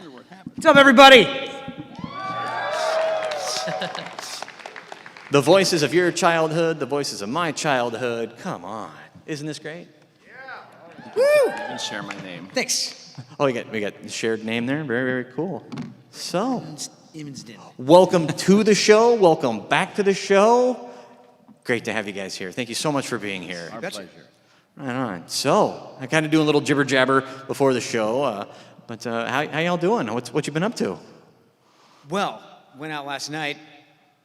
What's up, everybody? The voices of your childhood, the voices of my childhood. Come on. Isn't this great? Yeah. Woo! You can share my name. Thanks. Oh, we got the shared name there. Very, very cool. So, Evanston. welcome to the show. Welcome back to the show. Great to have you guys here. Thank you so much for being here. Our pleasure. Right on. So, I kind of doing a little jibber jabber before the show, but how y'all doing? What you been up to? Well, went out last night.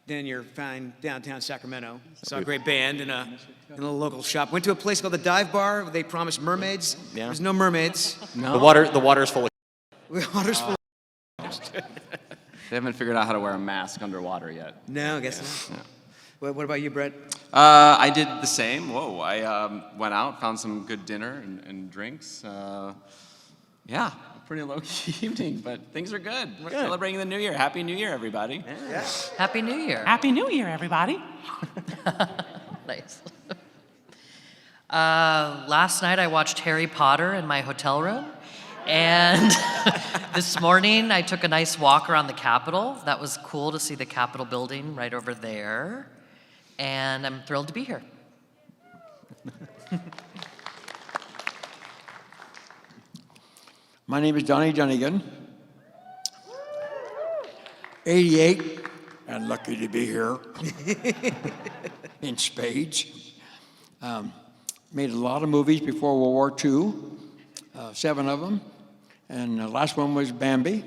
Then you're fine downtown Sacramento. Saw a great band in a local shop. Went to a place called the Dive Bar. They promised mermaids. Yeah. There's no mermaids. No. The water's full of. The water's full. They haven't figured out how to wear a mask underwater yet. No, I guess not. No. What about you, Brett? I did the same. Whoa, I went out, found some good dinner and drinks. Yeah, a pretty low-key evening, but things are good. We're celebrating the new year. Happy New Year, everybody. Yeah. Happy New Year. Happy New Year, everybody. Nice. Last night I watched Harry Potter in my hotel room. And this morning I took a nice walk around the Capitol. That was cool to see the Capitol building right over there. And I'm thrilled to be here. My name is Donnie Dunnigan. 88, and lucky to be here in spades. Made a lot of movies before World War II, 7 of them, and the last one was Bambi.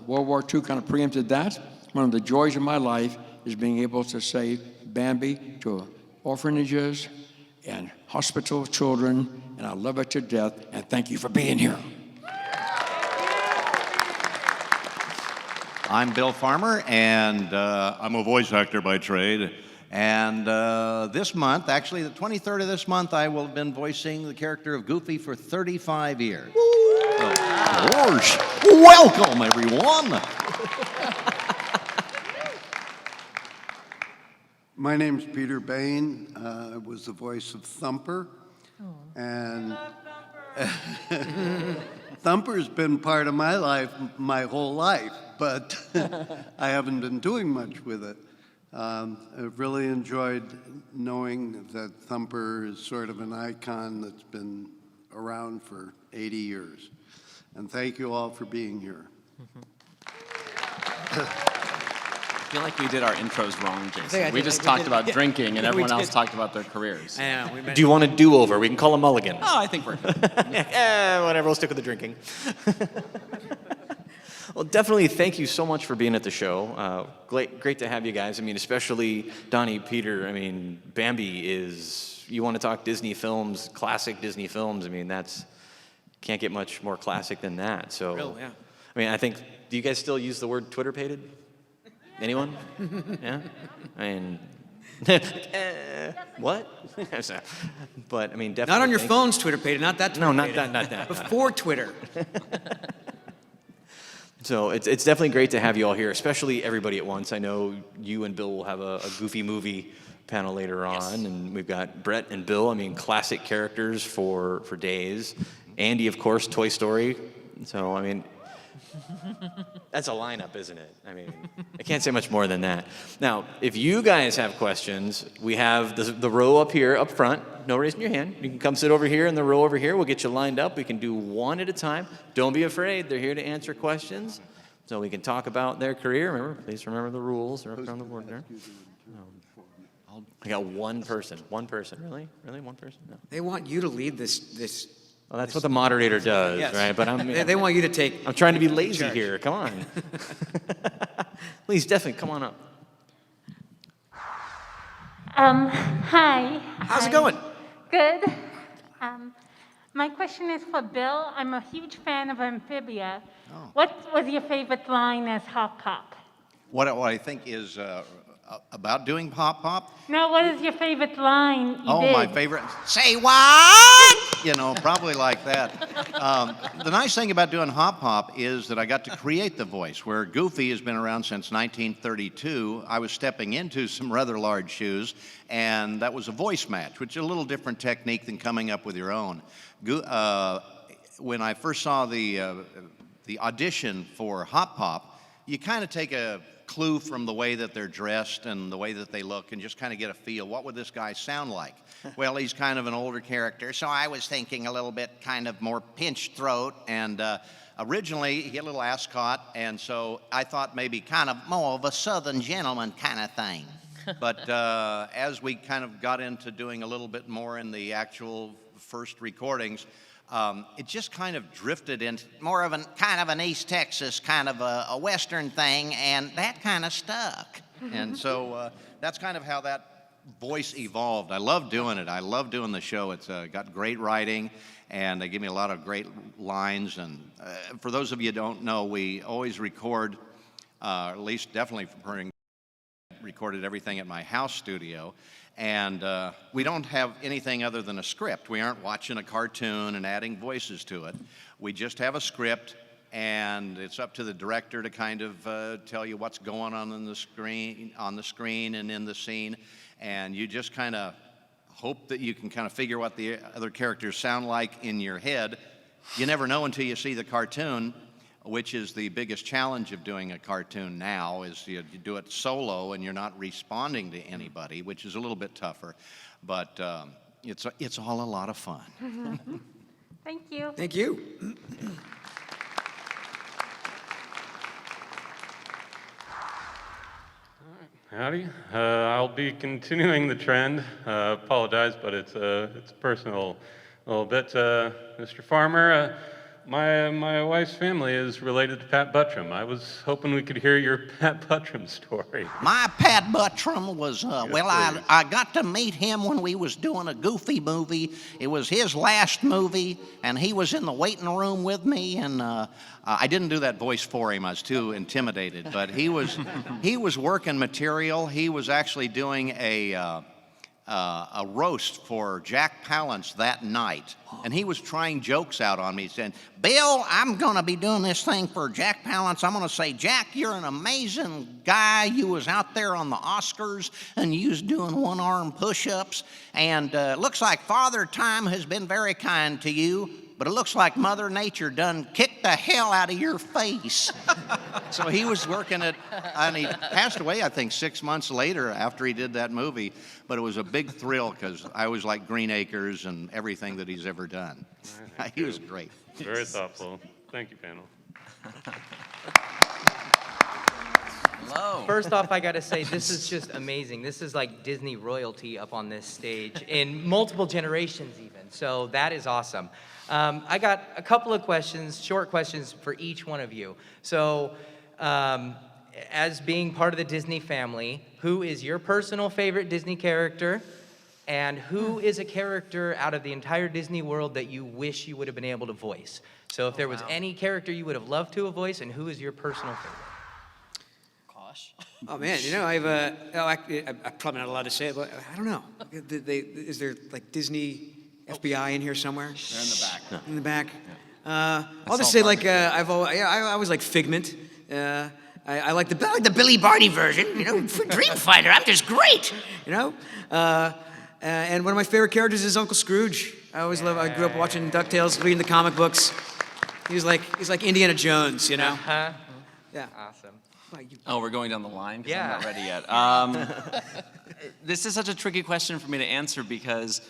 World War II kind of preempted that. One of the joys of my life is being able to say Bambi to orphanages and hospital children, and I love it to death, and thank you for being here. I'm Bill Farmer, and I'm a voice actor by trade. And this month, actually the 23rd of this month, I will have been voicing the character of Goofy for 35 years. Of course. Welcome, everyone. My name's Peter Behn. I was the voice of Thumper. And Thumper's been part of my life my whole life, but I haven't been doing much with it. I've really enjoyed knowing that Thumper is sort of an icon that's been around for 80 years. And thank you all for being here. I feel like we did our intros wrong, Jason. We just we talked did. about drinking, and everyone else did. talked about their careers. I know. Do you want a do-over? We can call a mulligan. Oh, I think we're good. Whatever, we'll stick with the drinking. Well, definitely thank you so much for being at the show. Great to have you guys. I mean, especially Donnie, Peter. I mean, Bambi is, you want to talk Disney films, classic Disney films. I mean, can't get much more classic than that. So, Really, yeah. I mean, I think, do you guys still use the word Twitter-pated? Anyone? Yeah? I mean, what? But, I mean, definitely. Not on your phones, Twitter pated. Not that Twitter No, not pated. that. Before Twitter. So it's definitely great to have you all here, especially everybody at once. I know you and Bill will have a Goofy movie panel later on, and we've got Brett and Bill. I mean, classic characters for days. Andy, of course, Toy Story. So, I mean, that's a lineup, isn't it? I mean, I can't say much more than that. Now, if you guys have questions, we have the row up here, up front. No raising your hand. You can come sit over here in the row over here. We'll get you lined up. We can do one at a time. Don't be afraid. They're here to answer questions. So we can talk about their career. Remember, please remember the rules. They're up on the board there. I got one person. One person. Really? Really? One person? No. They want you to lead this. Well, that's what the moderator does, Yes. right? But They want you to take. I'm trying to be lazy charge. here. Come on. Please, definitely, come on up. Hi. How's it going? Good. My question is for Bill. I'm a huge fan of Amphibia. What was your favorite line as Hop Pop? What I think is about doing Pop Pop. No, what is your favorite line you did? My favorite. Say what? You know, probably like that. The nice thing about doing Hop Hop is that I got to create the voice. Where Goofy has been around since 1932, I was stepping into some rather large shoes, and that was a voice match, which is a little different technique than coming up with your own. when I first saw the audition for Hop Pop, you kind of take a clue from the way that they're dressed and the way that they look and just kind of get a feel. What would this guy sound like? Well, he's kind of an older character, so I was thinking a little bit kind of more pinched throat, and originally he had a little ascot, and so I thought maybe kind of more of a Southern gentleman kind of thing. But as we kind of got into doing a little bit more in the actual first recordings, it just kind of drifted into more of an East Texas kind of a Western thing, and that kind of stuck. And so that's kind of how that voice evolved. I love doing it. I love doing the show. It's got great writing, and they give me a lot of great lines. And for those of you who don't know, we always record, at least definitely recorded everything at my house studio. And we don't have anything other than a script. We aren't watching a cartoon and adding voices to it. We just have a script, and it's up to the director to kind of tell you what's going on the screen and in the scene. And you just kind of hope that you can kind of figure what the other characters sound like in your head. You never know until you see the cartoon, which is the biggest challenge of doing a cartoon now, is you do it solo and you're not responding to anybody, which is a little bit tougher. But it's all a lot of fun. Thank you. Thank you. Howdy. I'll be continuing the trend. Apologize, but it's personal a little bit. Mr. Farmer, my wife's family is related to Pat Buttram. I was hoping we could hear your Pat Buttram story. My Pat Buttram was, I got to meet him when we was doing a Goofy movie. It was his last movie, and he was in the waiting room with me, and I didn't do that voice for him. I was too intimidated, but he was working material. He was actually doing a roast for Jack Palance that night, and he was trying jokes out on me, saying, "Bill, I'm going to be doing this thing for Jack Palance. I'm going to say, Jack, you're an amazing guy. You was out there on the Oscars, and you was doing one-arm push-ups, and looks like Father Time has been very kind to you, but it looks like Mother Nature done kicked the hell out of your face." So he was working it, and he passed away, I think, 6 months later after he did that movie. But it was a big thrill because I was like Green Acres and everything that he's ever done. He was great. Very thoughtful. Thank you, panel. Hello. First off, I got to say, this is just amazing. This is like Disney royalty up on this stage in multiple generations even. So that is awesome. I got a couple of questions, short questions for each one of you. So as being part of the Disney family, who is your personal favorite Disney character? And who is a character out of the entire Disney world that you wish you would have been able to voice? So if there was any character you would have loved to have voiced, and who is your personal favorite? Gosh. Oh man, you know, I'm probably not allowed to say it, but I don't know. Is there like Disney FBI in here somewhere? They're in the back. In the back. I'll just say like I was like Figment. I like the Billy Barney version. You know, for Dreamfighter, I'm just great. You know, and one of my favorite characters is Uncle Scrooge. I grew up watching DuckTales, reading the comic books. He's like Indiana Jones. You know. Uh-huh. Yeah. Awesome. Oh, we're going down the line? 'Cause Yeah. I'm not ready yet. This is such a tricky question for me to answer because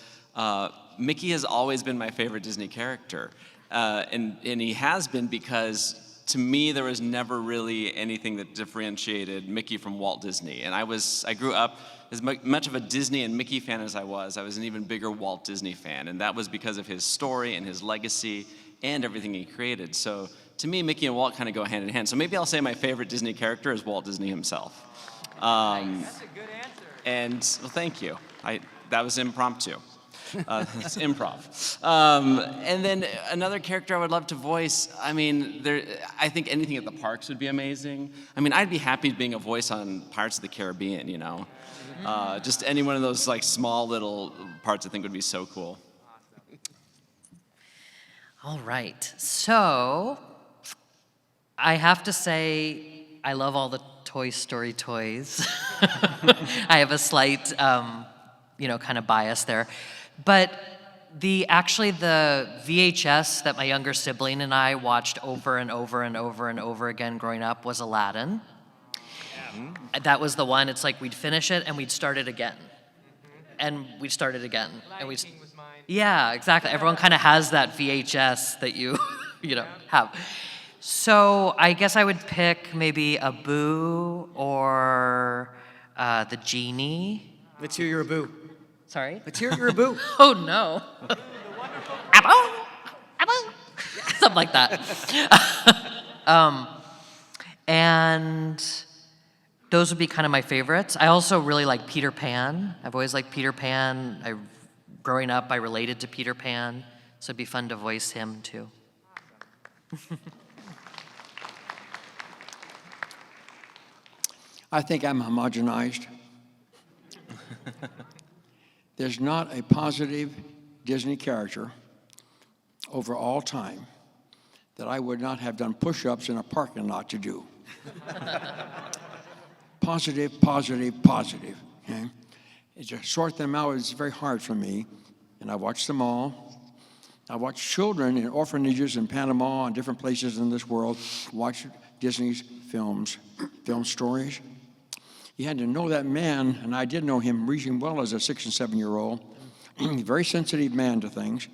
Mickey has always been my favorite Disney character. And he has been because, to me, there was never really anything that differentiated Mickey from Walt Disney. And I grew up as much of a Disney and Mickey fan as I was an even bigger Walt Disney fan. And that was because of his story and his legacy and everything he created. So to me, Mickey and Walt kind of go hand in hand. So maybe I'll say my favorite Disney character is Walt Disney himself. That's a good answer. And, well, thank you. That was impromptu. It's improv. And then another character I would love to voice, I mean, I think anything at the parks would be amazing. I mean, I'd be happy being a voice on Pirates of the Caribbean, you know? Just any one of those like small little parts I think would be so cool. All right, so I have to say I love all the Toy Story toys. I have a slight, kind of bias there. But Actually, the VHS that my younger sibling and I watched over and over and over and over again growing up was Aladdin. That was the one. It's like we'd finish it and we'd start it again, and we'd start it again, and we. Yeah, exactly. Everyone kind of has that VHS that you, have. So I guess I would pick maybe Abu or the genie. Let's hear your Abu. Sorry. Let's hear your Abu. Oh no. Abu, Abu, something like that. And those would be kind of my favorites. I also really like Peter Pan. I've always liked Peter Pan. Growing up, I related to Peter Pan, so it'd be fun to voice him too. I think I'm homogenized. There's not a positive Disney character over all time that I would not have done push-ups in a parking lot to do. Positive, positive, positive. Okay? To sort them out is very hard for me, and I watched them all. I watched children in orphanages in Panama and different places in this world watch Disney's film stories. You had to know that man, and I did know him reasonably well as a 6 and 7-year-old. Very sensitive man to things.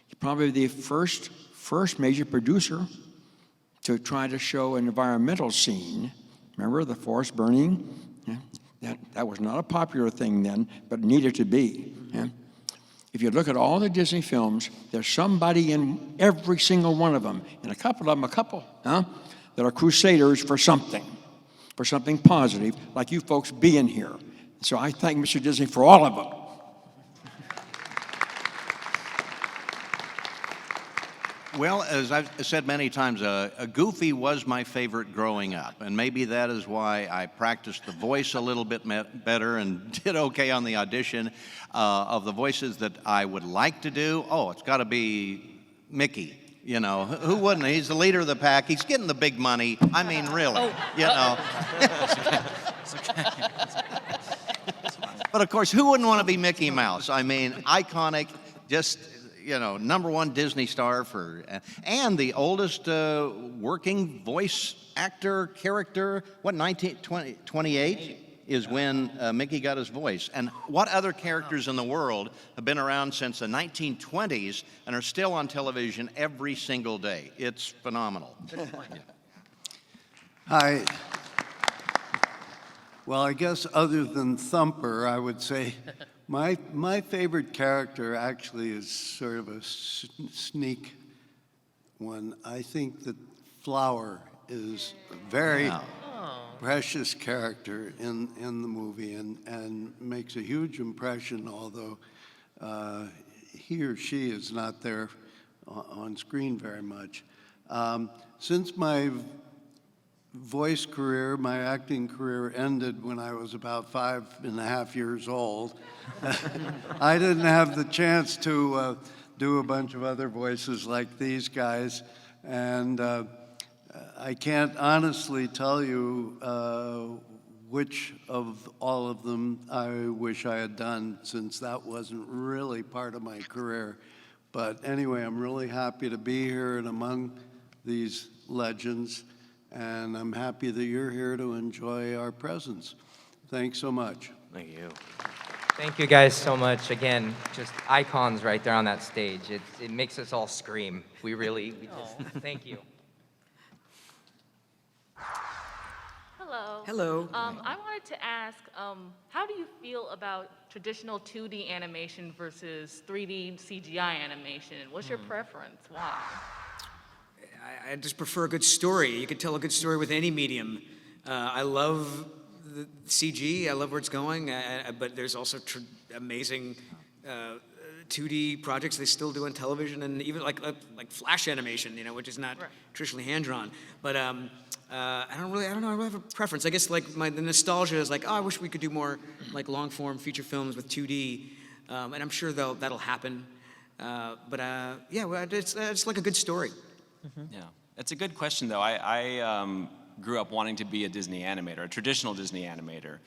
He's probably the first major producer to try to show an environmental scene. Remember the forest burning? Yeah, that was not a popular thing then, but it needed to be. Yeah? If you look at all the Disney films, there's somebody in every single one of them, and a couple of them, that are crusaders for something positive, like you folks being here. So I thank Mr. Disney for all of them. Well, as I've said many times, Goofy was my favorite growing up, and maybe that is why I practiced the voice a little bit better and did okay on the audition. Of the voices that I would like to do, it's got to be Mickey. Who wouldn't? He's the leader of the pack. He's getting the big money. I mean, really, But of course, who wouldn't want to be Mickey Mouse? I mean, iconic, just #1 Disney star and the oldest working voice actor character. 28 is when Mickey got his voice. And what other characters in the world have been around since the 1920s and are still on television every single day? It's phenomenal. Hi. Well, I guess other than Thumper, I would say my favorite character actually is sort of a sneak one. I think that Flower is a very precious character in the movie and makes a huge impression, although he or she is not there on screen very much. Since my voice career, my acting career ended when I was about 5.5 years old, I didn't have the chance to do a bunch of other voices like these guys, and I can't honestly tell you which of all of them I wish I had done, since that wasn't really part of my career. But anyway, I'm really happy to be here and among these legends, and I'm happy that you're here to enjoy our presence. Thanks so much. Thank you. Thank you guys so much. Again, just icons right there on that stage. It makes us all scream. We thank you. Hello. Hello. I wanted to ask, how do you feel about traditional 2D animation versus 3D CGI animation? What's your preference? Why? I just prefer a good story. You can tell a good story with any medium. I love the CG. I love where it's going. But there's also amazing 2D projects they still do on television, and even like flash animation, which is not traditionally hand drawn. But I don't really have a preference. I guess the nostalgia is I wish we could do more long form feature films with 2D, and I'm sure that'll happen. It's like a good story. Mm-hmm. Yeah, it's a good question though. I grew up wanting to be a Disney animator, a traditional Disney animator,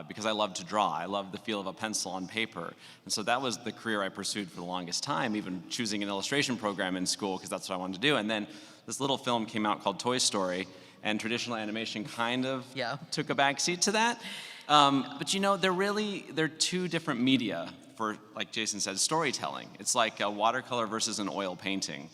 because I love to draw. I love the feel of a pencil on paper. And so that was the career I pursued for the longest time, even choosing an illustration program in school because that's what I wanted to do. And then this little film came out called Toy Story, and traditional animation kind of took a backseat to that. But you know, they're two different media for, like Jason said, storytelling. It's like a watercolor versus an oil painting.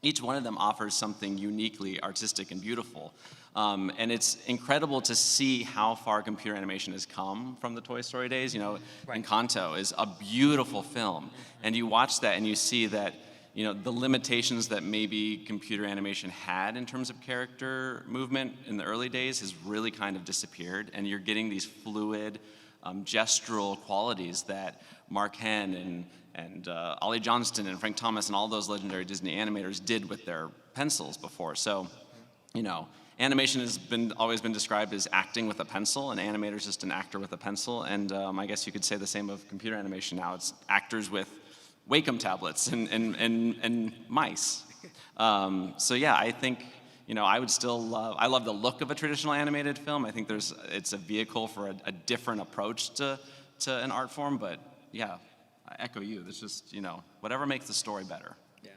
Each one of them offers something uniquely artistic and beautiful. And it's incredible to see how far computer animation has come from the Toy Story days. You know, Encanto is a beautiful film. And you watch that and you see that, you know, the limitations that maybe computer animation had in terms of character movement in the early days has really kind of disappeared. And you're getting these fluid, gestural qualities that Mark Henn and Ollie Johnston and Frank Thomas and all those legendary Disney animators did with their pencils before. So, you know, animation has always been described as acting with a pencil, and animator's just an actor with a pencil. And I guess you could say the same of computer animation now. It's actors with Wacom tablets and mice. So yeah, I think, you know, I love the look of a traditional animated film. I think it's a vehicle for a different approach to an art form, but yeah, I echo you. It's just, you know, whatever makes the story better. Yeah.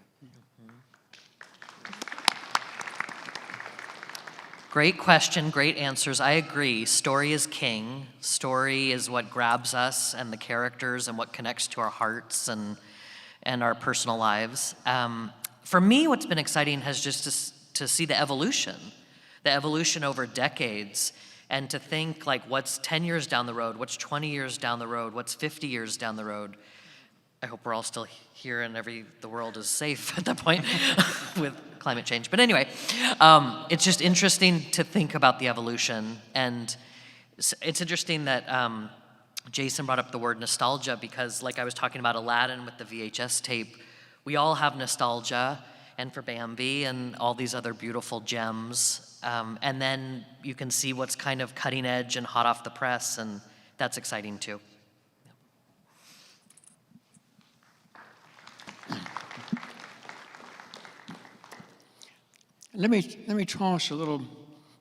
Great question, great answers. I agree. Story is king. Story is what grabs us and the characters and what connects to our hearts and our personal lives. For me, what's been exciting has just to see the evolution over decades, and to think like what's 10 years down the road, what's 20 years down the road, what's 50 years down the road. I hope we're all still here and the world is safe at that point with climate change. But anyway, it's just interesting to think about the evolution. And it's interesting that Jason brought up the word nostalgia, because like I was talking about Aladdin with the VHS tape, we all have nostalgia, and for Bambi and all these other beautiful gems. And then you can see what's kind of cutting edge and hot off the press, and that's exciting too. Let me toss a little,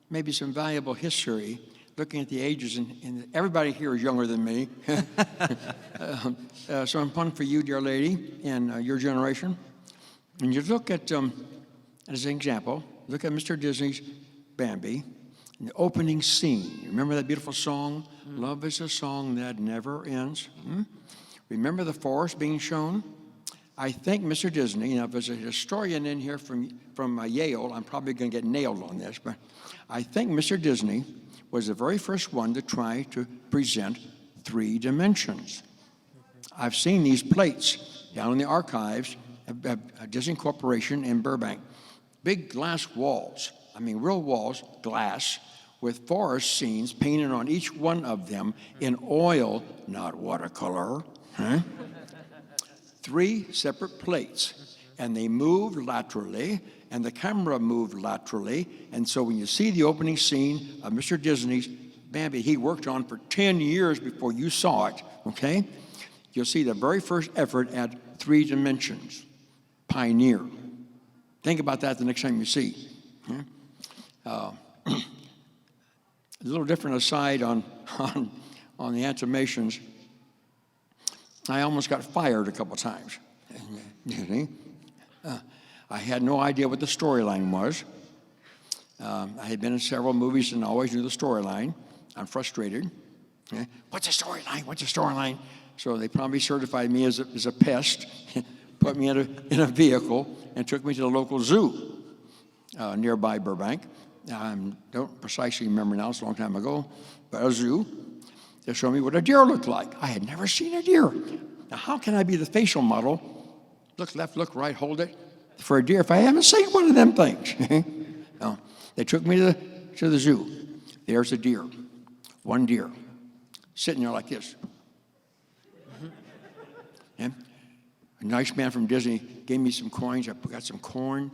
maybe some valuable history, looking at the ages, and everybody here is younger than me. So I'm fun for you, dear lady, and your generation. And you look at, as an example, look at Mr. Disney's Bambi, and the opening scene. You remember that beautiful song? Love is a song that never ends. Remember the forest being shown? I think Mr. Disney, you know, if there's a historian in here from Yale, I'm probably going to get nailed on this, but I think Mr. Disney was the very first one to try to present 3 dimensions. I've seen these plates down in the archives of Disney Corporation in Burbank. Big glass walls, I mean real walls, glass, with forest scenes painted on each one of them in oil, not watercolor. 3 separate plates, and they moved laterally, and the camera moved laterally, and so when you see the opening scene of Mr. Disney's Bambi, he worked on for 10 years before you saw it, okay? You'll see the very first effort at 3 dimensions. Pioneer. Think about that the next time you see. A little different aside on the animations. I almost got fired a couple times. I had no idea what the storyline was. I had been in several movies and always knew the storyline. I'm frustrated. What's the storyline? What's the storyline? So they probably certified me as a pest, put me in a vehicle, and took me to the local zoo nearby Burbank. I don't precisely remember now, it's a long time ago, but a zoo. They showed me what a deer looked like. I had never seen a deer. Now, how can I be the facial model? Look left, look right, hold it, for a deer if I haven't seen one of them things? No. They took me to the zoo. There's a deer, one deer, sitting there like this. And a nice man from Disney gave me some coins. I got some corn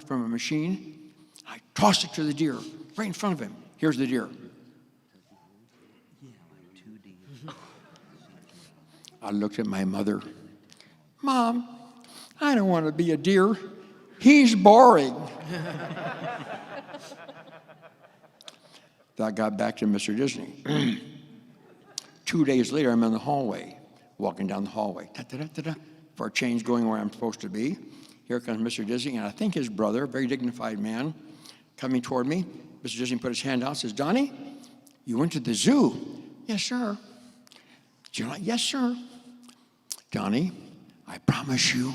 from a machine. I tossed it to the deer right in front of him. Here's the deer. I looked at my mother. Mom, I don't want to be a deer. He's boring. That got back to Mr. Disney. 2 days later, I'm in the hallway, walking down the hallway, for a change going where I'm supposed to be. Here comes Mr. Disney, and I think his brother, a very dignified man, coming toward me. Mr. Disney put his hand out and says, Donnie, you went to the zoo. Yes, sir. Yes, sir. Donnie, I promise you,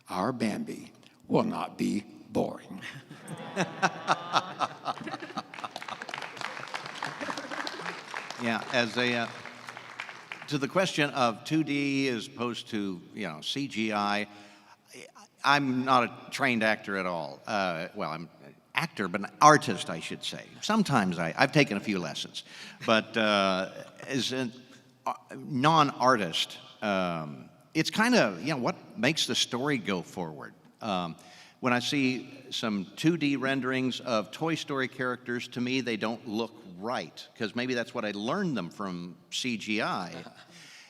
our Bambi will not be boring. Yeah, as a to the question of 2D as opposed to CGI, I'm not a trained actor at all. Well, I'm an actor, but an artist, I should say. Sometimes I've taken a few lessons, but as a non-artist, it's kind of what makes the story go forward. When I see some 2D renderings of Toy Story characters, to me they don't look right, because maybe that's what I learned them from CGI.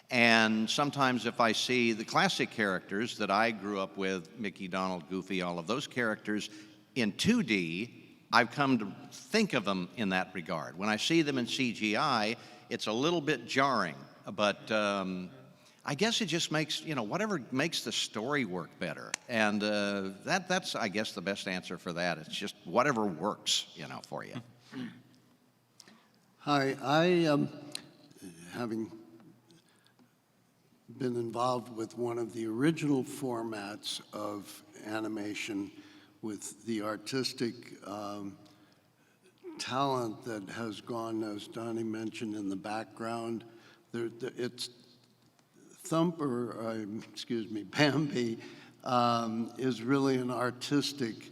And sometimes if I see the classic characters that I grew up with, Mickey, Donald, Goofy, all of those characters, in 2D, I've come to think of them in that regard. When I see them in CGI, it's a little bit jarring, but I guess it just makes, whatever makes the story work better. And that's, I guess, the best answer for that. It's just whatever works, for you. Hi, I having been involved with one of the original formats of animation with the artistic talent that has gone, as Donnie mentioned, in the background. It's Thumper, Bambi, is really an artistic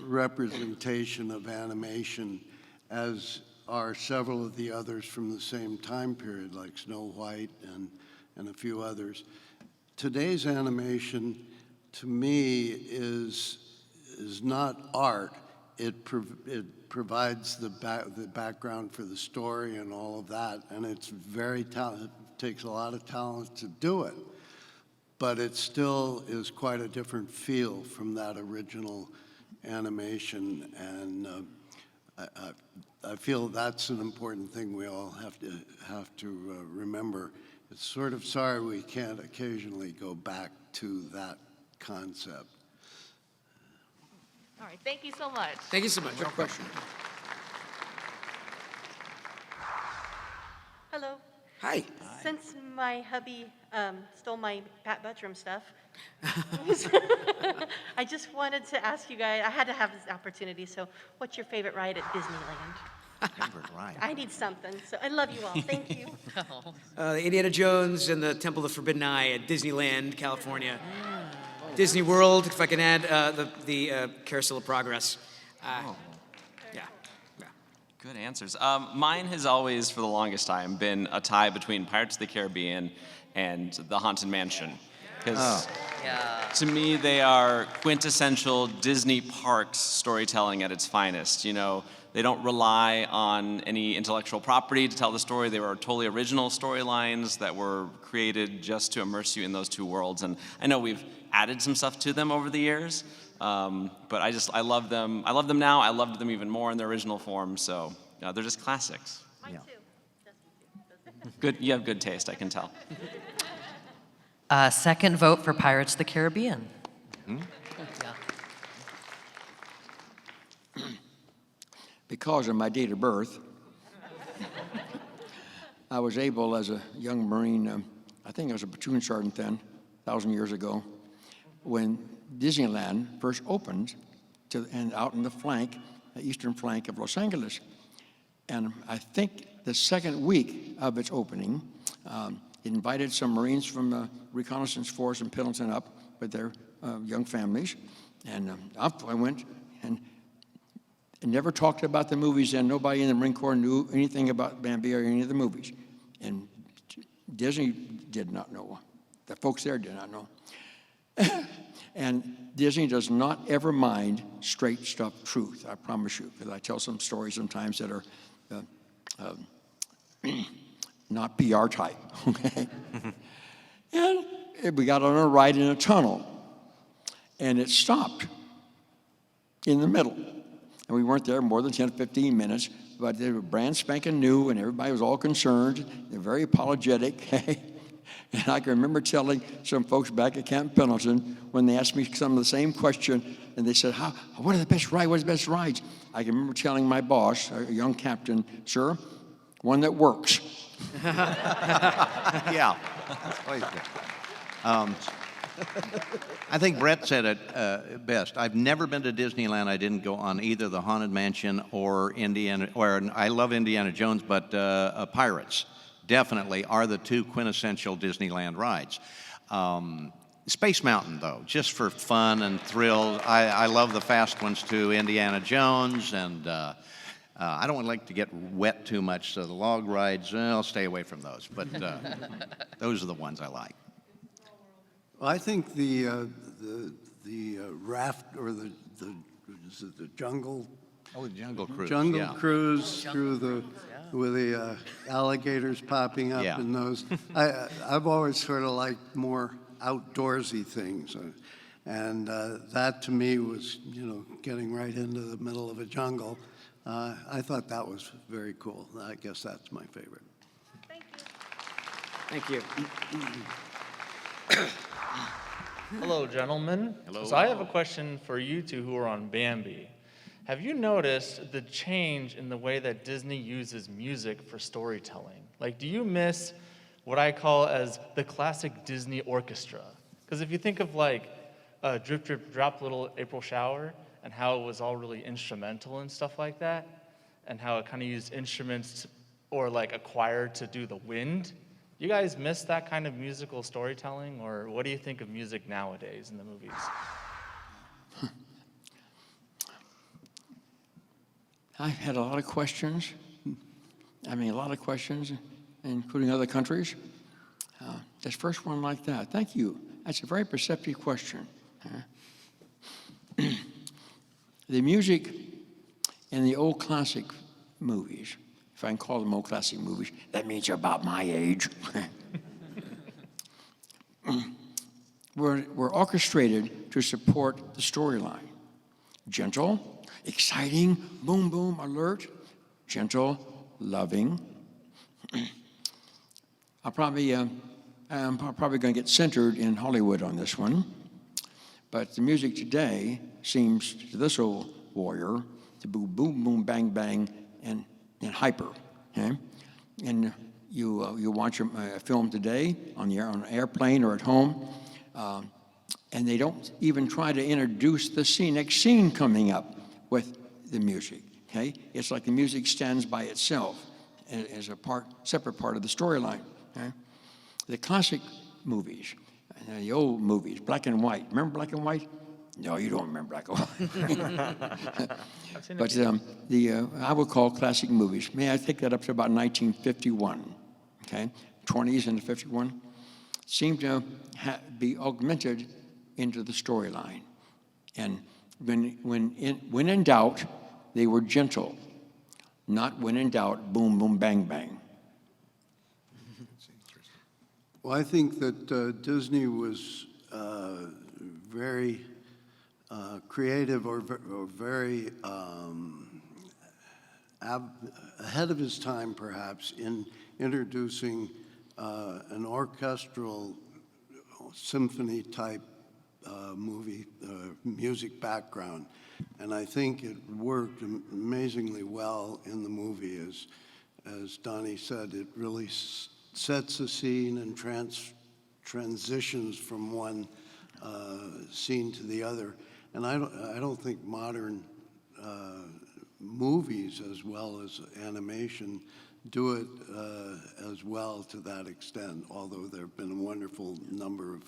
representation of animation, as are several of the others from the same time period, like Snow White and a few others. Today's animation, to me, is not art. It provides the background for the story and all of that, and it's very talented. It takes a lot of talent to do it, but it still is quite a different feel from that original animation, and I feel that's an important thing we all have to remember. It's sort of sorry we can't occasionally go back to that concept. All right, thank you so much. Thank you so much. Good question. Hello. Hi. Since my hubby stole my Pat Buttram stuff, I just wanted to ask you guys, I had to have this opportunity, so what's your favorite ride at Disneyland? Favorite ride. I need something, so I love you all. Thank you. The Indiana Jones and the Temple of the Forbidden Eye at Disneyland, California. Disney World, if I can add the Carousel of Progress. Yeah. Good answers. Mine has always, for the longest time, been a tie between Pirates of the Caribbean and the Haunted Mansion. Because to me, they are quintessential Disney parks storytelling at its finest. They don't rely on any intellectual property to tell the story. They were totally original storylines that were created just to immerse you in those two worlds. And I know we've added some stuff to them over the years, but I love them. I love them now. I loved them even more in their original form. So they're just classics. Mine too. Good. You have good taste, I can tell. Second vote for Pirates of the Caribbean. Hmm? Because of my date of birth, I was able, as a young Marine, I think I was a platoon sergeant then, 1,000 years ago, when Disneyland first opened and out in the eastern flank of Los Angeles. And I think the second week of its opening, it invited some Marines from the reconnaissance force in Pendleton up with their young families. And up I went and never talked about the movies, and nobody in the Marine Corps knew anything about Bambi or any of the movies. And Disney did not know. The folks there did not know. And Disney does not ever mind straight stuff truth, I promise you, because I tell some stories sometimes that are not PR type, okay? And we got on a ride in a tunnel, and it stopped in the middle. And we weren't there more than 10, 15 minutes, but they were brand spanking new, and everybody was all concerned. They're very apologetic. And I can remember telling some folks back at Camp Pendleton when they asked me some of the same question, and they said, what are the best rides? What are the best rides? I can remember telling my boss, a young captain, sir, one that works. Yeah. I think Brett said it best. I've never been to Disneyland. I didn't go on either the Haunted Mansion or I love Indiana Jones, but Pirates definitely are the two quintessential Disneyland rides. Space Mountain, though, just for fun and thrill. I love the fast ones too, Indiana Jones, and I don't like to get wet too much, so the log rides, I'll stay away from those. But those are the ones I like. Well, I think the raft or the jungle. Oh, the Jungle Cruise. Jungle Cruise through with the alligators popping up in those. I've always sort of liked more outdoorsy things, and that to me was, getting right into the middle of a jungle. I thought that was very cool. I guess that's my favorite. Thank you. Hello, gentlemen. Hello. So I have a question for you two who are on Bambi. Have you noticed the change in the way that Disney uses music for storytelling? Like, do you miss what I call as the classic Disney orchestra? Because if you think of like Drip, Drip, Drop, Little April Shower, and how it was all really instrumental and stuff like that, and how it kind of used instruments or like a choir to do the wind, you guys miss that kind of musical storytelling, or what do you think of music nowadays in the movies? I've had a lot of questions. A lot of questions, including other countries. This first one like that. Thank you. That's a very perceptive question. The music in the old classic movies, if I can call them old classic movies, that means you're about my age, were orchestrated to support the storyline. Gentle, exciting, boom, boom, alert, gentle, loving. I'm probably going to get centered in Hollywood on this one, but the music today seems to this old warrior to boom, boom, boom, bang, bang, and hyper. Okay? And you watch a film today on an airplane or at home, and they don't even try to introduce the next scene coming up with the music. Okay? It's like the music stands by itself as a separate part of the storyline. Okay? The classic movies, the old movies, black and white. Remember black and white? No, you don't remember black and white. But I would call classic movies. May I take that up to about 1951? Okay, 20s into 51 seem to be augmented into the storyline. And when in doubt, they were gentle. Not when in doubt, boom, boom, bang, bang. Well, I think that Disney was very creative or very ahead of his time, perhaps, in introducing an orchestral symphony-type music background. And I think it worked amazingly well in the movie. As Donnie said, it really sets the scene and transitions from one scene to the other. And I don't think modern movies, as well as animation, do it as well to that extent, although there have been a wonderful number of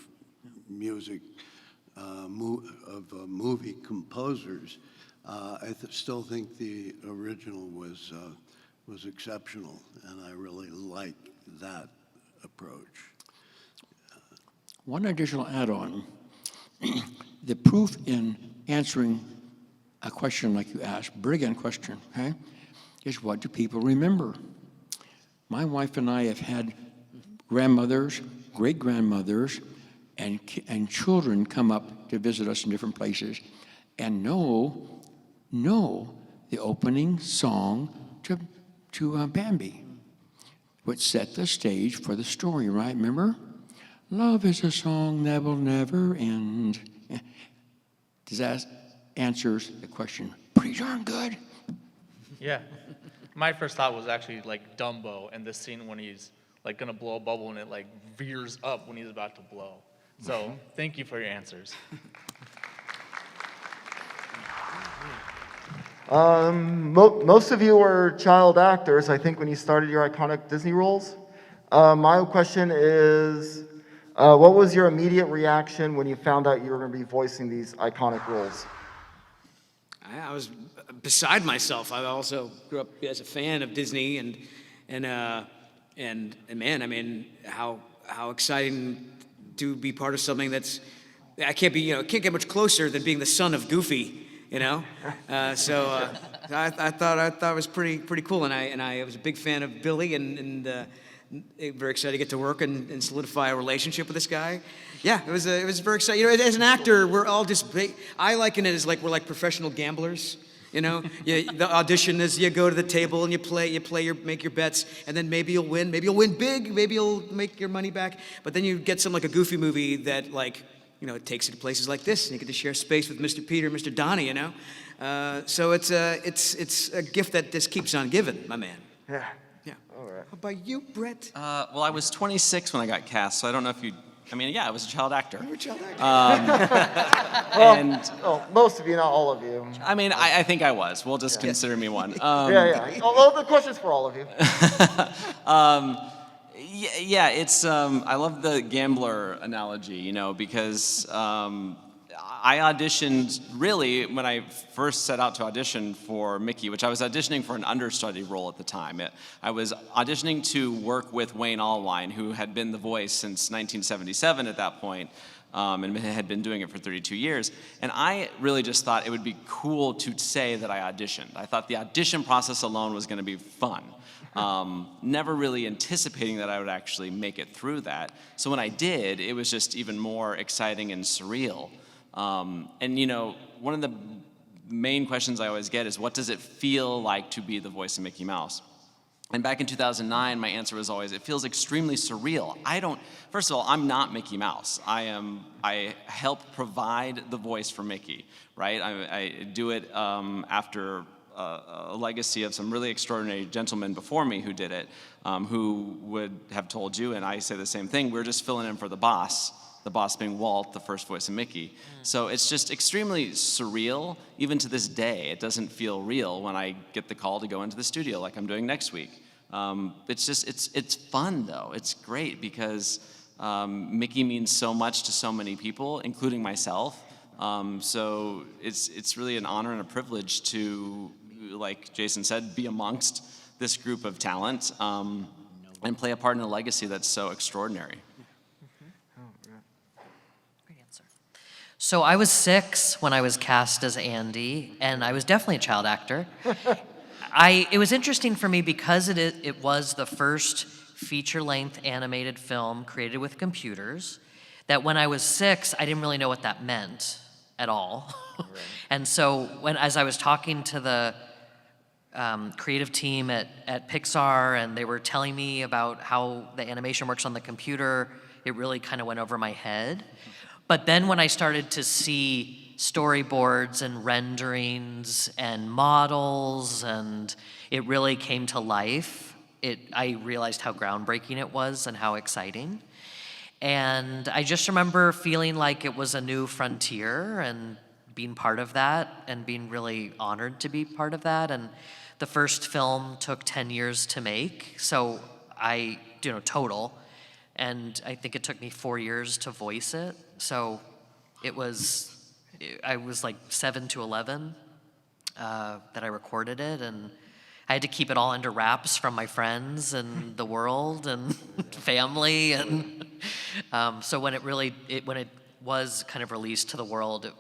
movie composers. I still think the original was exceptional, and I really like that approach. One additional add-on, the proof in answering a question like you asked, brilliant question, okay, is what do people remember? My wife and I have had grandmothers, great-grandmothers, and children come up to visit us in different places and know the opening song to Bambi, which set the stage for the story, right? Remember? Love is a song that will never end. Does that answers the question pretty darn good? Yeah. My first thought was actually like Dumbo and the scene when he's like gonna blow a bubble and it like veers up when he's about to blow. So thank you for your answers. Most of you were child actors, I think, when you started your iconic Disney roles. My question is, what was your immediate reaction when you found out you were going to be voicing these iconic roles? I was beside myself. I also grew up as a fan of Disney, and man, I mean, how exciting to be part of something that's can't get much closer than being the son of Goofy. So I thought it was pretty cool, and I was a big fan of Billy, and very excited to get to work and solidify a relationship with this guy. Yeah, it was very exciting. As an actor, we're all I liken it as like we're like professional gamblers. The audition is you go to the table and you make your bets, and then maybe you'll win big, maybe you'll make your money back, but then you get something like a Goofy movie that it takes you to places like this, and you get to share space with Mr. Peter, Mr. Donnie, So it's a gift that just keeps on giving, my man. Yeah. Yeah. All right. How about you, Brett? Well, I was 26 when I got cast, so I don't know if you. I was a child actor. You were a child actor. Most of you, not all of you. I think I was. We'll just consider me one. Yeah. Although the question's for all of you. Yeah, it's. I love the gambler analogy, because I auditioned really when I first set out to audition for Mickey, which I was auditioning for an understudy role at the time. I was auditioning to work with Wayne Allwine, who had been the voice since 1977 at that point, and had been doing it for 32 years. And I really just thought it would be cool to say that I auditioned. I thought the audition process alone was going to be fun. Never really anticipating that I would actually make it through that. So when I did, it was just even more exciting and surreal. One of the main questions I always get is, what does it feel like to be the voice of Mickey Mouse? And back in 2009, my answer was always, it feels extremely surreal. First of all, I'm not Mickey Mouse. I help provide the voice for Mickey, right? I do it after a legacy of some really extraordinary gentlemen before me who did it, who would have told you, and I say the same thing, we're just filling in for the boss being Walt, the first voice of Mickey. So it's just extremely surreal. Even to this day, it doesn't feel real when I get the call to go into the studio like I'm doing next week. It's fun though. It's great because Mickey means so much to so many people, including myself. So it's really an honor and a privilege to, like Jason said, be amongst this group of talent and play a part in a legacy that's so extraordinary. So I was 6 when I was cast as Andy, and I was definitely a child actor. It was interesting for me because it was the first feature-length animated film created with computers, that when I was 6, I didn't really know what that meant at all. Right. And so as I was talking to the creative team at Pixar, and they were telling me about how the animation works on the computer, it really kind of went over my head. But then when I started to see storyboards and renderings and models, and it really came to life, I realized how groundbreaking it was and how exciting. And I just remember feeling like it was a new frontier and being part of that and being really honored to be part of that. And the first film took 10 years to make, so total. And I think it took me 4 years to voice it. So I was like 7 to 11 that I recorded it, and I had to keep it all under wraps from my friends and the world and family. And so when it was kind of released to the world,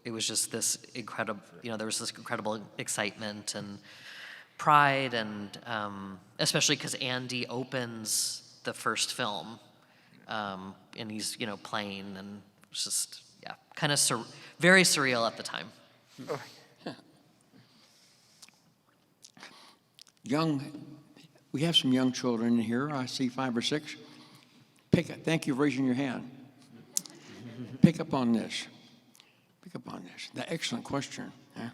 it was just this incredible, there was this incredible excitement and pride, and especially because Andy opens the first film, and he's playing, and it's just kind of very surreal at the time. we have some young children in here. I see 5 or 6. Thank you for raising your hand. Pick up on this. Pick up on this. Excellent question. Huh?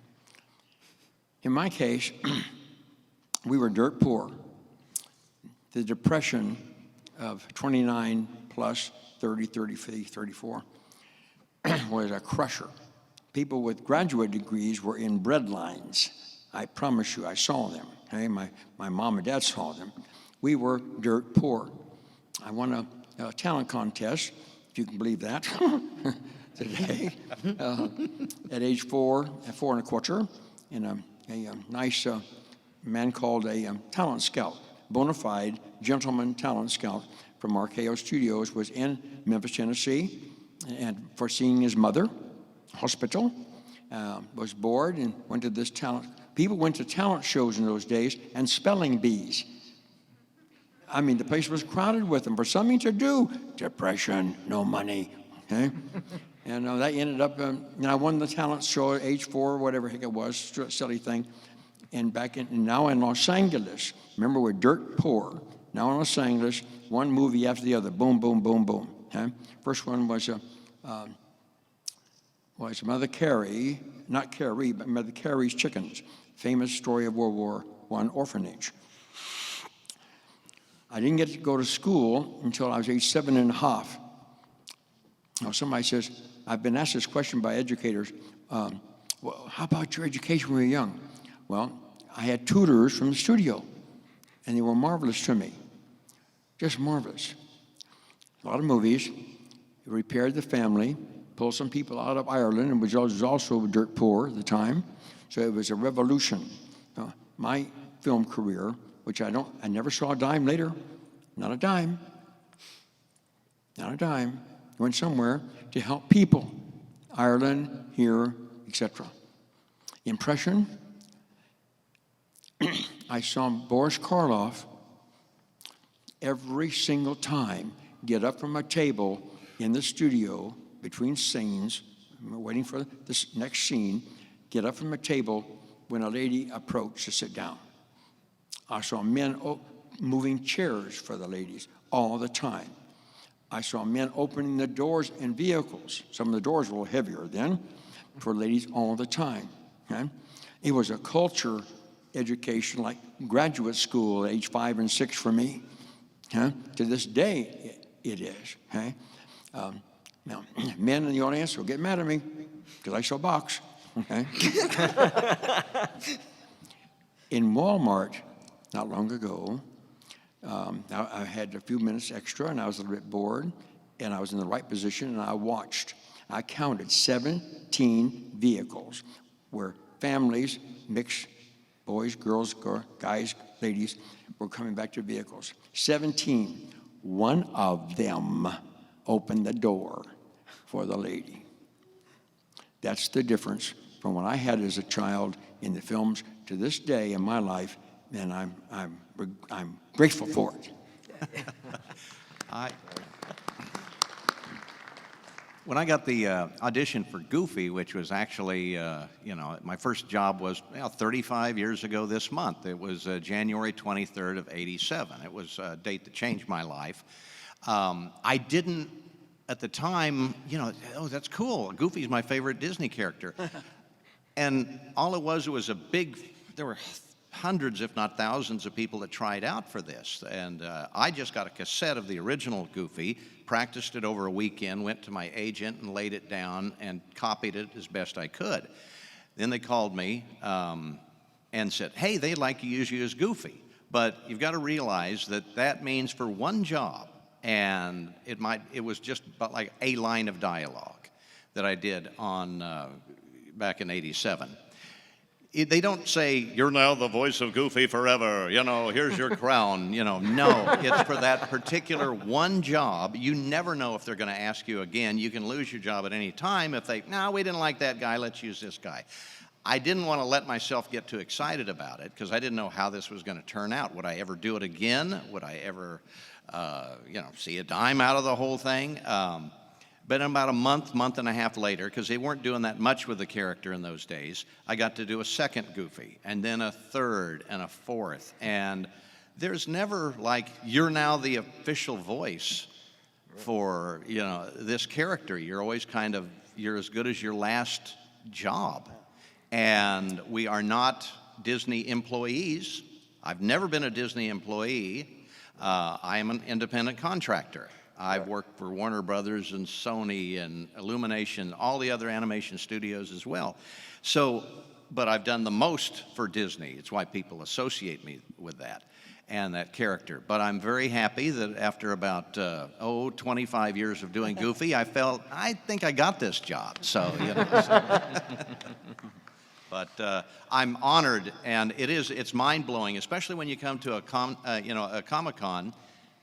In my case, we were dirt poor. The Depression of 29 plus 30, 33, 34 was a crusher. People with graduate degrees were in bread lines. I promise you, I saw them. Okay? My mom and dad saw them. We were dirt poor. I won a talent contest, if you can believe that, today, at age 4 and a quarter, in a nice man called a talent scout, bona fide gentleman talent scout from RKO Studios, was in Memphis, Tennessee, and for seeing his mother, hospital, was bored and went to this talent. People went to talent shows in those days and spelling bees. I mean, the place was crowded with them for something to do. Depression, no money. Okay? And that ended up, and I won the talent show at age 4, whatever heck it was, silly thing. And now in Los Angeles, remember we're dirt poor. Now in Los Angeles, one movie after the other, boom, boom, boom, boom. Okay? First one was Mother Carey, not Carey, but Mother Carey's Chickens, famous story of World War I orphanage. I didn't get to go to school until I was age 7 and a half. Now somebody says, I've been asked this question by educators, well, how about your education when you were young? Well, I had tutors from the studio, and they were marvelous to me, just marvelous. A lot of movies, repaired the family, pulled some people out of Ireland, and was also dirt poor at the time, so it was a revolution. My film career, which I never saw a dime later, not a dime, went somewhere to help people, Ireland, here, etc. Impression, I saw Boris Karloff every single time get up from a table in the studio between scenes, waiting for this next scene, get up from a table when a lady approached to sit down. I saw men moving chairs for the ladies all the time. I saw men opening the doors in vehicles. Some of the doors were a little heavier then, for ladies all the time. Okay? It was a culture education like graduate school at age 5 and 6 for me. Okay? To this day, it is. Okay? Now, men in the audience will get mad at me because I sell box. Okay? In Walmart, not long ago, I had a few minutes extra, and I was a little bit bored, and I was in the right position, and I watched. I counted 17 vehicles where families, mixed boys, girls, guys, ladies, were coming back to vehicles. 17. One of them opened the door for the lady. That's the difference from what I had as a child in the films to this day in my life, and I'm grateful for it. When I got the audition for Goofy, which was actually, my first job was 35 years ago this month. It was January 23rd of '87. It was a date that changed my life. I didn't, at the time, that's cool. Goofy's my favorite Disney character. And all it was there were hundreds, if not thousands, of people that tried out for this. And I just got a cassette of the original Goofy, practiced it over a weekend, went to my agent and laid it down and copied it as best I could. Then they called me and said, hey, they'd like to use you as Goofy. But you've got to realize that means for one job, and it was just about like a line of dialogue that I did back in '87. They don't say, you're now the voice of Goofy forever, here's your crown, No, it's for that particular one job. You never know if they're going to ask you again. You can lose your job at any time if we didn't like that guy, let's use this guy. I didn't want to let myself get too excited about it because I didn't know how this was going to turn out. Would I ever do it again? Would I ever, see a dime out of the whole thing? But about a month and a half later, because they weren't doing that much with the character in those days, I got to do a second Goofy, and then a third, and a fourth. And there's never like, you're now the official voice for, you know, this character. You're always kind of, you're as good as your last job. And we are not Disney employees. I've never been a Disney employee. I am an independent contractor. I've worked for Warner Brothers and Sony and Illumination, all the other animation studios as well. So, but I've done the most for Disney. It's why people associate me with that and that character. But I'm very happy that after about, 25 years of doing Goofy, I think I got this job. So, you know. But I'm honored, and it's mind-blowing, especially when you come to a Comic-Con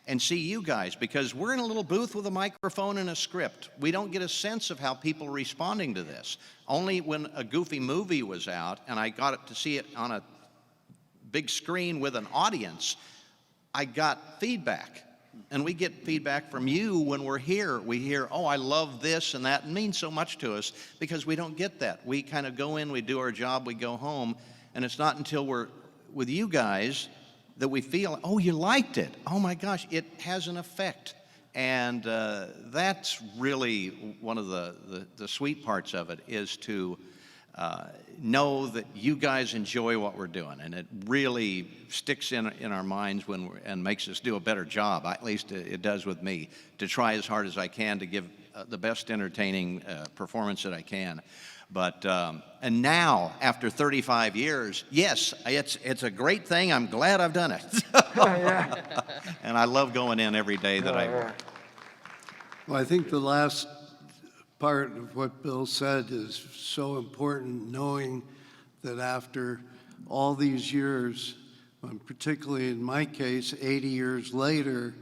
and see you guys, because we're in a little booth with a microphone and a script. We don't get a sense of how people are responding to this. Only when a Goofy movie was out, and I got to see it on a big screen with an audience, I got feedback. And we get feedback from you when we're here. We hear, oh, I love this and that. It means so much to us because we don't get that. We kind of go in, we do our job, we go home, and it's not until we're with you guys that we feel, oh, you liked it. Oh my gosh, it has an effect. And that's really one of the sweet parts of it, is to know that you guys enjoy what we're doing. And it really sticks in our minds and makes us do a better job. At least it does with me, to try as hard as I can to give the best entertaining performance that I can. But, and now, after 35 years, yes, it's a great thing. I'm glad I've done it. And I love going in every day that I work. Well, I think the last part of what Bill said is so important, knowing that after all these years, and particularly in my case, 80 years later,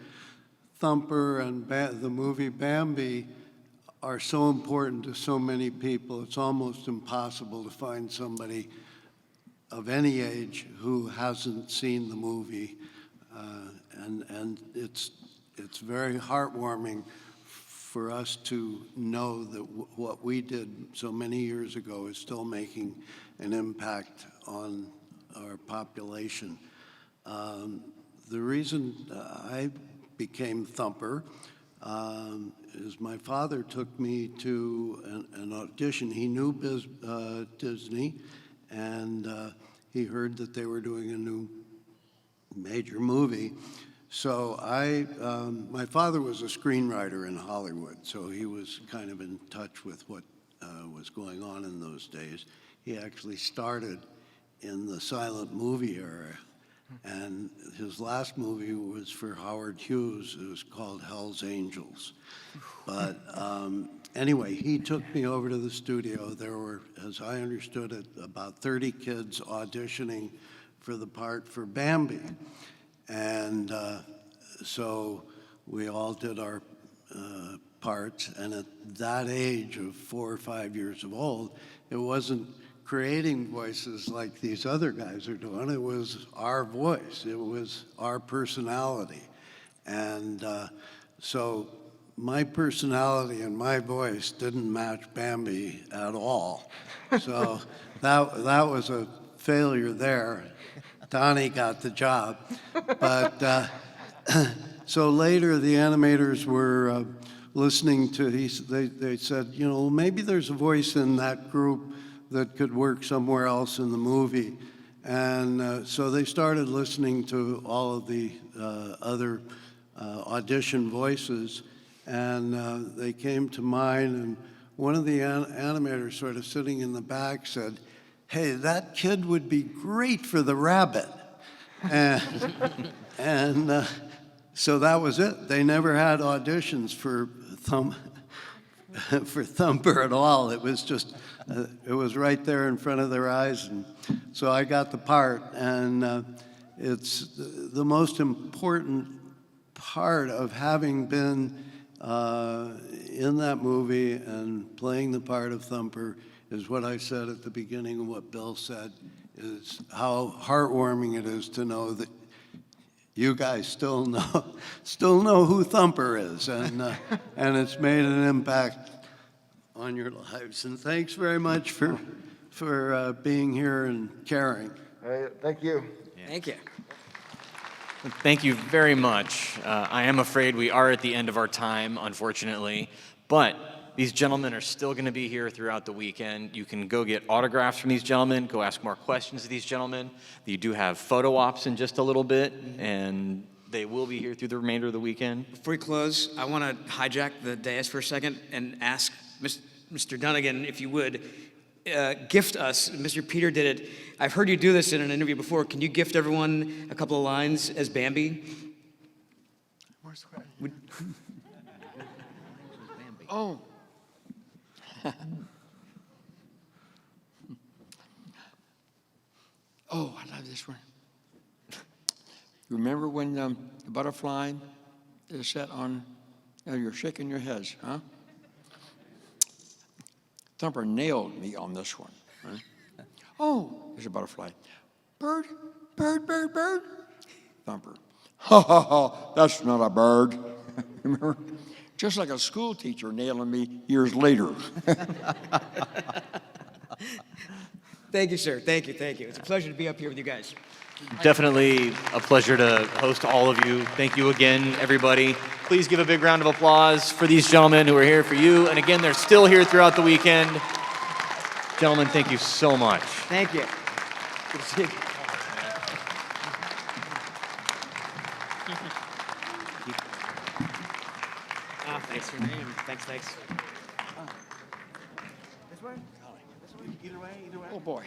Thumper and the movie Bambi are so important to so many people. It's almost impossible to find somebody of any age who hasn't seen the movie. And it's very heartwarming for us to know that what we did so many years ago is still making an impact on our population. The reason I became Thumper is my father took me to an audition. He knew Disney, and he heard that they were doing a new major movie. So my father was a screenwriter in Hollywood, so he was kind of in touch with what was going on in those days. He actually started in the silent movie era, and his last movie was for Howard Hughes. It was called Hell's Angels. But anyway, he took me over to the studio. There were, as I understood it, about 30 kids auditioning for the part for Bambi. And so we all did our parts, and at that age of 4 or 5 years of old, it wasn't creating voices like these other guys are doing. It was our voice. It was our personality. And so my personality and my voice didn't match Bambi at all. So that was a failure there. Donnie got the job. But so later the animators were listening to, they said, you know, maybe there's a voice in that group that could work somewhere else in the movie. And so they started listening to all of the other audition voices, and they came to mine, and one of the animators sort of sitting in the back said, hey, that kid would be great for the rabbit. And so that was it. They never had auditions for Thumper at all. It was just, it was right there in front of their eyes. And so I got the part, and it's the most important part of having been in that movie and playing the part of Thumper is what I said at the beginning and what Bill said, is how heartwarming it is to know that you guys still know who Thumper is, and it's made an impact on your lives. And thanks very much for being here and caring. Thank you. Thank you. Thank you very much. I am afraid we are at the end of our time, unfortunately, but these gentlemen are still going to be here throughout the weekend. You can go get autographs from these gentlemen, go ask more questions of these gentlemen. You do have photo ops in just a little bit, and they will be here through the remainder of the weekend. Before we close, I want to hijack the dais for a second and ask Mr. Dunnigan, if you would, gift us. Mr. Peter did it. I've heard you do this in an interview before. Can you gift everyone a couple of lines as Bambi? Where's the question? Oh. Oh, I love this one. You remember when the butterfly is set on, you're shaking your heads, huh? Thumper nailed me on this one. Right? Oh, there's a butterfly. Bird, bird, bird, bird. Thumper. Ha ha ha, that's not a bird. Remember? Just like a school teacher nailing me years later. Thank you, sir. Thank you, thank you. It's a pleasure to be up here with you guys. Definitely a pleasure to host all of you. Thank you again, everybody. Please give a big round of applause for these gentlemen who are here for you. And again, they're still here throughout the weekend. Gentlemen, thank you so much. Thank you. Good to see you. Thanks for your name. Thanks. This way? This way? Either way? Oh, boy.